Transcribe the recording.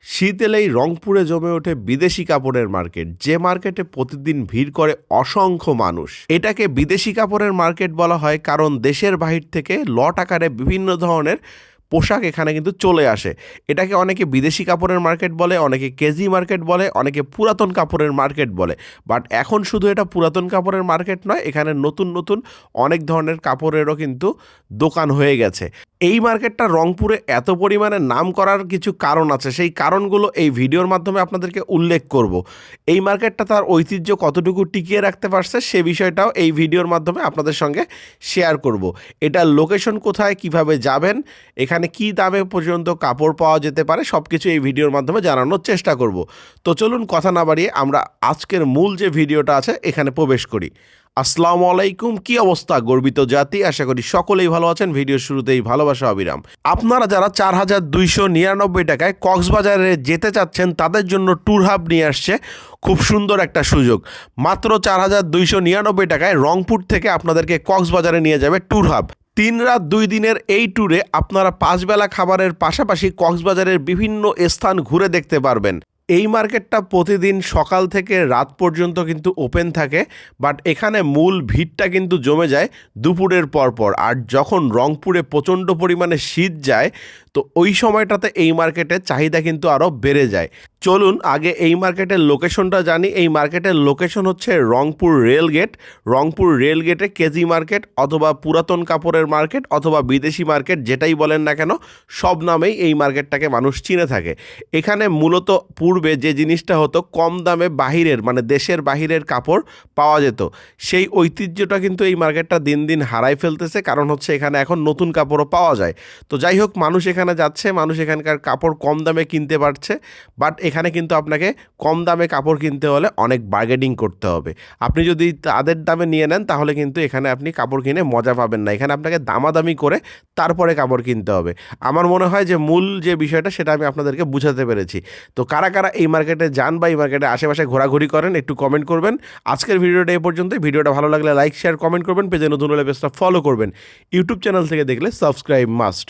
শীত এলেই রংপুরে জমে ওঠে বিদেশি কাপড়ের মার্কেট, যে মার্কেটে প্রতিদিন ভিড় করে অসংখ্য মানুষ। এটাকে বিদেশি কাপড়ের মার্কেট বলা হয় কারণ দেশের বাহির থেকে লট আকারে বিভিন্ন ধরনের পোশাক এখানে কিন্তু চলে আসে। এটাকে অনেকে বিদেশি কাপড়ের মার্কেট বলে, অনেকে কেজি মার্কেট বলে, অনেকে পুরাতন কাপড়ের মার্কেট বলে। বাট এখন শুধু এটা পুরাতন কাপড়ের মার্কেট নয়, এখানে নতুন নতুন অনেক ধরনের কাপড়েরও কিন্তু দোকান হয়ে গেছে। এই মার্কেটটা রংপুরে এত পরিমাণে নাম করার কিছু কারণ আছে, সেই কারণগুলো এই ভিডিওর মাধ্যমে আপনাদেরকে উল্লেখ করব। এই মার্কেটটা তার ঐতিহ্য কতটুকু টিকিয়ে রাখতে পারছে সে বিষয়টাও এই ভিডিওর মাধ্যমে আপনাদের সঙ্গে শেয়ার করব। এটার লোকেশন কোথায়, কিভাবে যাবেন, এখানে কি দামে পর্যন্ত কাপড় পাওয়া যেতে পারে, সব কিছু এই ভিডিওর মাধ্যমে জানানোর চেষ্টা করব। তো চলুন কথা না বাড়িয়ে আমরা আজকের মূল যে ভিডিওটা আছে এখানে প্রবেশ করি। আসসালামু আলাইকুম, কি অবস্থা গর্বিত জাতি? আশা করি সকলেই ভালো আছেন। ভিডিও শুরুতেই ভালোবাসা অবিরাম। আপনারা যারা 4,299 টাকায় কক্সবাজারে যেতে চাচ্ছেন তাদের জন্য ট্যুর হাব নিয়ে আসছে খুব সুন্দর একটা সুযোগ। মাত্র 4,299 টাকায় রংপুর থেকে আপনাদেরকে কক্সবাজারে নিয়ে যাবে ট্যুর হাব। 3 রাত 2 দিনের এই ট্যুরে আপনারা 5 বেলা খাবারের পাশাপাশি কক্সবাজারের বিভিন্ন স্থান ঘুরে দেখতে পারবেন। এই মার্কেটটা প্রতিদিন সকাল থেকে রাত পর্যন্ত কিন্তু ওপেন থাকে, বাট এখানে মূল ভিড়টা কিন্তু জমে যায় দুপুরের পর। আর যখন রংপুরে প্রচণ্ড পরিমাণে শীত যায় তো ওই সময়টাতে এই মার্কেটের চাহিদা কিন্তু আরও বেড়ে যায়। চলুন আগে এই মার্কেটের লোকেশনটা জানি। এই মার্কেটের লোকেশন হচ্ছে রংপুর রেলগেট। রংপুর রেলগেটে কেজি মার্কেট অথবা পুরাতন কাপড়ের মার্কেট অথবা বিদেশি মার্কেট যেটাই বলেন না কেন, সব নামেই এই মার্কেটটাকে মানুষ চিনে থাকে। এখানে মূলত পূর্বে যে জিনিসটা হতো, কম দামে বাহিরের মানে দেশের বাহিরের কাপড় পাওয়া যেত, সেই ঐতিহ্যটা কিন্তু এই মার্কেটটা দিন দিন হারাই ফেলতেছে। কারণ হচ্ছে এখানে এখন নতুন কাপড়ও পাওয়া যায়। তো যাই হোক, মানুষ এখানে যাচ্ছে, মানুষ এখানকার কাপড় কম দামে কিনতে পারছে। বাট এখানে কিন্তু আপনাকে কম দামে কাপড় কিনতে হলে অনেক বার্গেনিং করতে হবে। আপনি যদি তাদের দামে নিয়ে নেন তাহলে কিন্তু এখানে আপনি কাপড় কিনে মজা পাবেন না। এখানে আপনাকে দামাদামি করে তারপরে কাপড় কিনতে হবে। আমার মনে হয় যে মূল যে বিষয়টা সেটা আমি আপনাদেরকে বুঝাতে পেরেছি। তো কারা কারা এই মার্কেটে যান বা এই মার্কেটে আশেপাশে ঘোরাঘুরি করেন একটু কমেন্ট করবেন। আজকের ভিডিওটা এই পর্যন্তই। ভিডিওটা ভালো লাগলে লাইক, শেয়ার, কমেন্ট করবেন। পেজে নতুন হলে পেজটা ফলো করবেন। ইউটিউব চ্যানেল থেকে দেখলে সাবস্ক্রাইব মাস্ট।